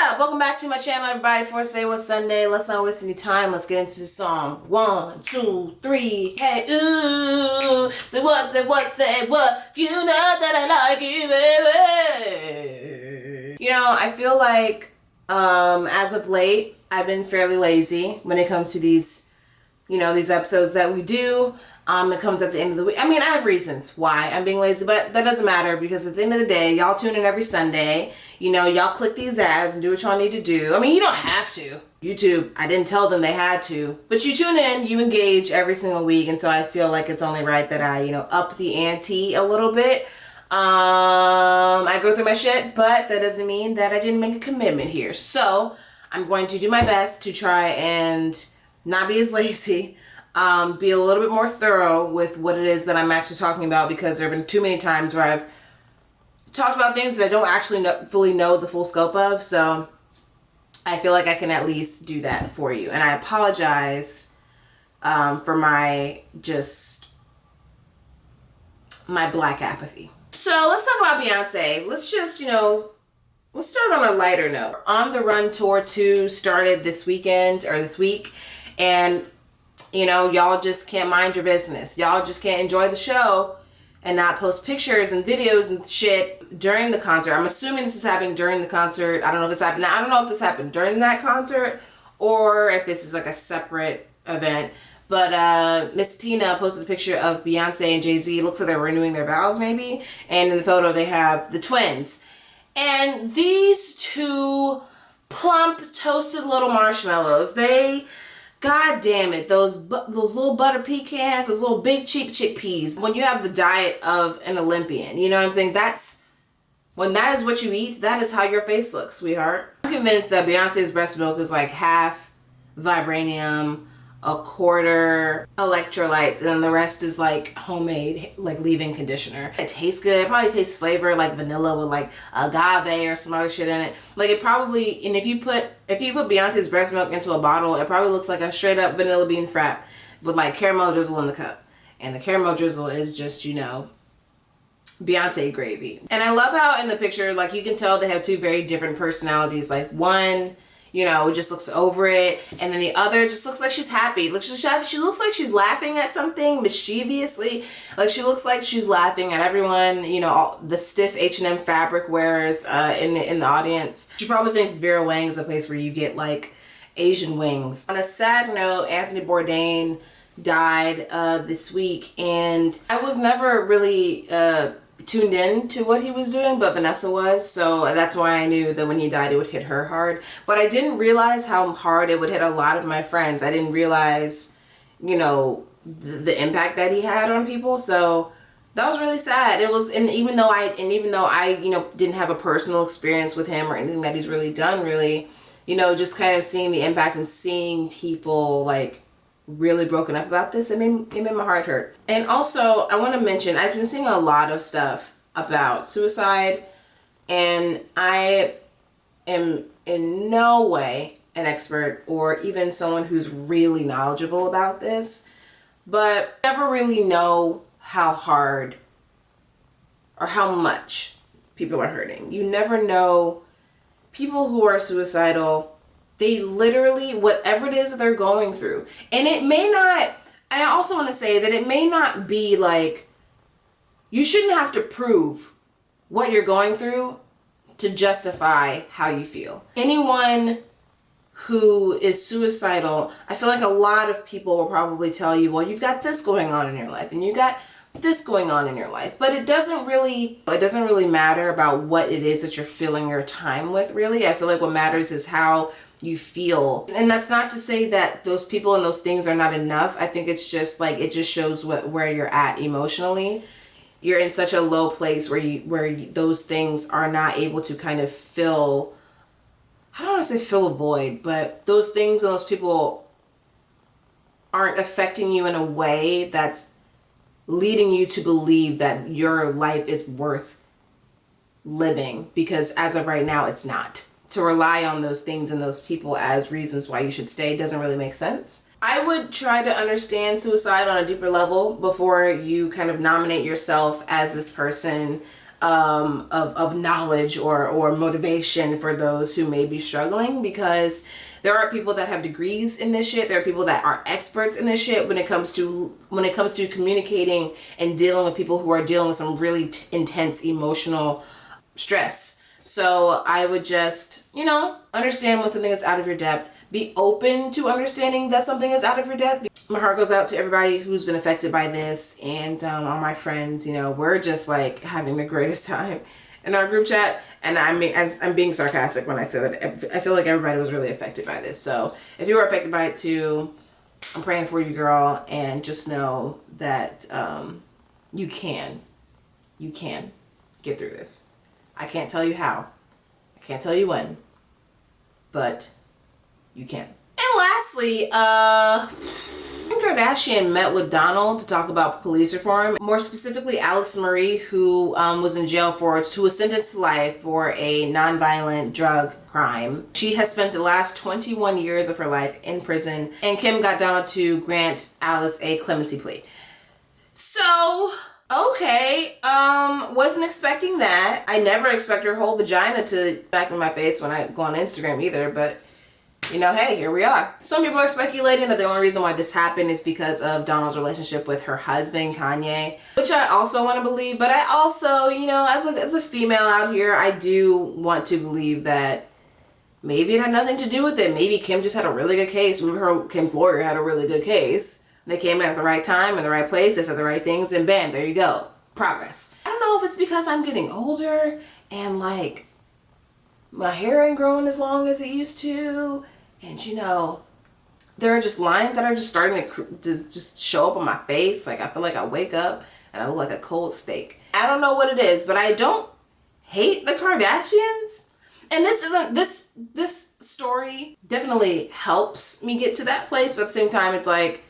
up? Welcome back to my channel, everybody. For Say What's Sunday. Let's not waste any time. Let's get into the song. 1, 2, 3. Hey, ooh. Say what, say what, say what. You know that I like you, baby. You know, I feel like as of late, I've been fairly lazy when it comes to these, these episodes that we do. It comes at the end of the week. I mean, I have reasons why I'm being lazy, but that doesn't matter because at the end of the day, y'all tune in every Sunday. Y'all click these ads and do what y'all need to do. I mean, you don't have to. YouTube, I didn't tell them they had to. But you tune in, you engage every single week, and so I feel like it's only right that I, up the ante a little bit. I go through my shit, but that doesn't mean that I didn't make a commitment here. So I'm going to do my best to try and not be as lazy. Be a little bit more thorough with what it is that I'm actually talking about, because there have been too many times where I've talked about things that I don't actually fully know the full scope of. So I feel like I can at least do that for you. And I apologize for my black apathy. So let's talk about Beyonce. Let's just, let's start on a lighter note. On the Run Tour 2 started this week, and y'all just can't mind your business. Y'all just can't enjoy the show and not post pictures and videos and shit during the concert. I'm assuming this is happening during the concert. I don't know if this happened. I don't know if this happened during that concert or if this is like a separate event. But Miss Tina posted a picture of Beyonce and Jay-Z. It looks like they're renewing their vows maybe. And in the photo they have the twins. And these two plump, toasted little marshmallows, God damn it, those little butter pecans, those little big cheek chickpeas. When you have the diet of an Olympian, you know what I'm saying? When that is what you eat, that is how your face looks, sweetheart. I'm convinced that Beyonce's breast milk is like half vibranium, a quarter electrolytes, and then the rest is like homemade, like leave-in conditioner. It tastes good. It probably tastes flavor like vanilla with like agave or some other shit in it. Like it probably, and if you put Beyonce's breast milk into a bottle, it probably looks like a straight up vanilla bean frap with like caramel drizzle in the cup. And the caramel drizzle is just, Beyonce gravy. And I love how in the picture, like you can tell they have two very different personalities. Like one, just looks over it, and then the other just looks like she's happy. She looks like she's laughing at something mischievously. Like she looks like she's laughing at everyone, all the stiff H&M fabric wearers in the audience. She probably thinks Vera Wang is a place where you get like Asian wings. On a sad note, Anthony Bourdain died this week, and I was never really tuned in to what he was doing, but Vanessa was, so that's why I knew that when he died it would hit her hard. But I didn't realize how hard it would hit a lot of my friends. I didn't realize, the impact that he had on people. So that was really sad. It was, and even though I didn't have a personal experience with him or anything that he's really done, just kind of seeing the impact and seeing people like really broken up about this, it made my heart hurt. And also I want to mention, I've been seeing a lot of stuff about suicide, and I am in no way an expert or even someone who's really knowledgeable about this, but I never really know how hard or how much people are hurting. You never know. People who are suicidal, they literally, whatever it is that they're going through, and it may not, I also want to say that it may not be like, you shouldn't have to prove what you're going through to justify how you feel. Anyone who is suicidal, I feel like a lot of people will probably tell you, well, you've got this going on in your life, and you got this going on in your life. But it doesn't really matter about what it is that you're filling your time with, really. I feel like what matters is how you feel. And that's not to say that those people and those things are not enough. I think it's just like, it just shows where you're at emotionally. You're in such a low place where those things are not able to kind of fill, I don't want to say fill a void, but those things and those people aren't affecting you in a way that's leading you to believe that your life is worth living, because as of right now, it's not. To rely on those things and those people as reasons why you should stay doesn't really make sense. I would try to understand suicide on a deeper level before you kind of nominate yourself as this person of knowledge or motivation for those who may be struggling, because there are people that have degrees in this shit. There are people that are experts in this shit when it comes to communicating and dealing with people who are dealing with some really intense emotional stress. So I would just, understand when something is out of your depth. Be open to understanding that something is out of your depth. My heart goes out to everybody who's been affected by this, and all my friends. We're just like having the greatest time in our group chat. And I'm being sarcastic when I say that. I feel like everybody was really affected by this. So if you were affected by it too, I'm praying for you, girl. And just know that you can get through this. I can't tell you how. I can't tell you when. But you can. And lastly, Kim Kardashian met with Donald to talk about police reform. More specifically, Allison Marie, who was sentenced to life for a nonviolent drug crime. She has spent the last 21 years of her life in prison, and Kim got Donald to grant Alice a clemency plea. So, okay, wasn't expecting that. I never expect her whole vagina to back in my face when I go on Instagram either, but hey, here we are. Some people are speculating that the only reason why this happened is because of Donald's relationship with her husband, Kanye, which I also want to believe. But I also, as a female out here, I do want to believe that maybe it had nothing to do with it. Maybe Kim just had a really good case. Maybe Kim's lawyer had a really good case. They came in at the right time, in the right place, they said the right things, and bam, there you go. Progress. I don't know if it's because I'm getting older and like my hair ain't growing as long as it used to. And there are just lines that are just starting to just show up on my face. Like I feel like I wake up and I look like a cold steak. I don't know what it is, but I don't hate the Kardashians. And this story definitely helps me get to that place. But at the same time, it's like,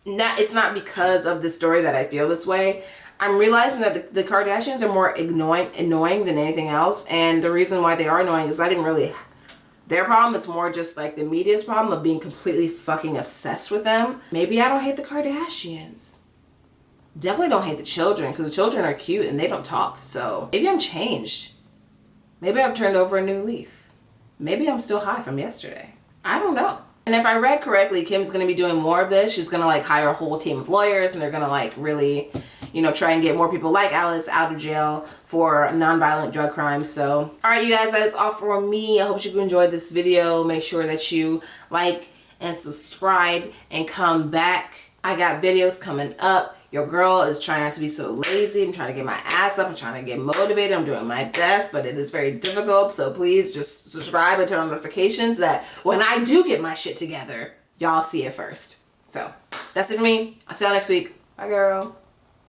it's not because of the story that I feel this way. I'm realizing that the Kardashians are more annoying than anything else. And the reason why they are annoying is their problem, it's more just like the media's problem of being completely fucking obsessed with them. Maybe I don't hate the Kardashians. Definitely don't hate the children, because the children are cute and they don't talk. So maybe I'm changed. Maybe I've turned over a new leaf. Maybe I'm still high from yesterday. I don't know. And if I read correctly, Kim's going to be doing more of this. She's going to like hire a whole team of lawyers, and they're going to like really, try and get more people like Alice out of jail for nonviolent drug crimes. So, all right, you guys, that is all for me. I hope you enjoyed this video. Make sure that you like and subscribe and come back. I got videos coming up. Your girl is trying not to be so lazy. I'm trying to get my ass up. I'm trying to get motivated. I'm doing my best, but it is very difficult. So please just subscribe and turn on notifications that when I do get my shit together, y'all see it first. So that's it for me. I'll see y'all next week. Bye, girl.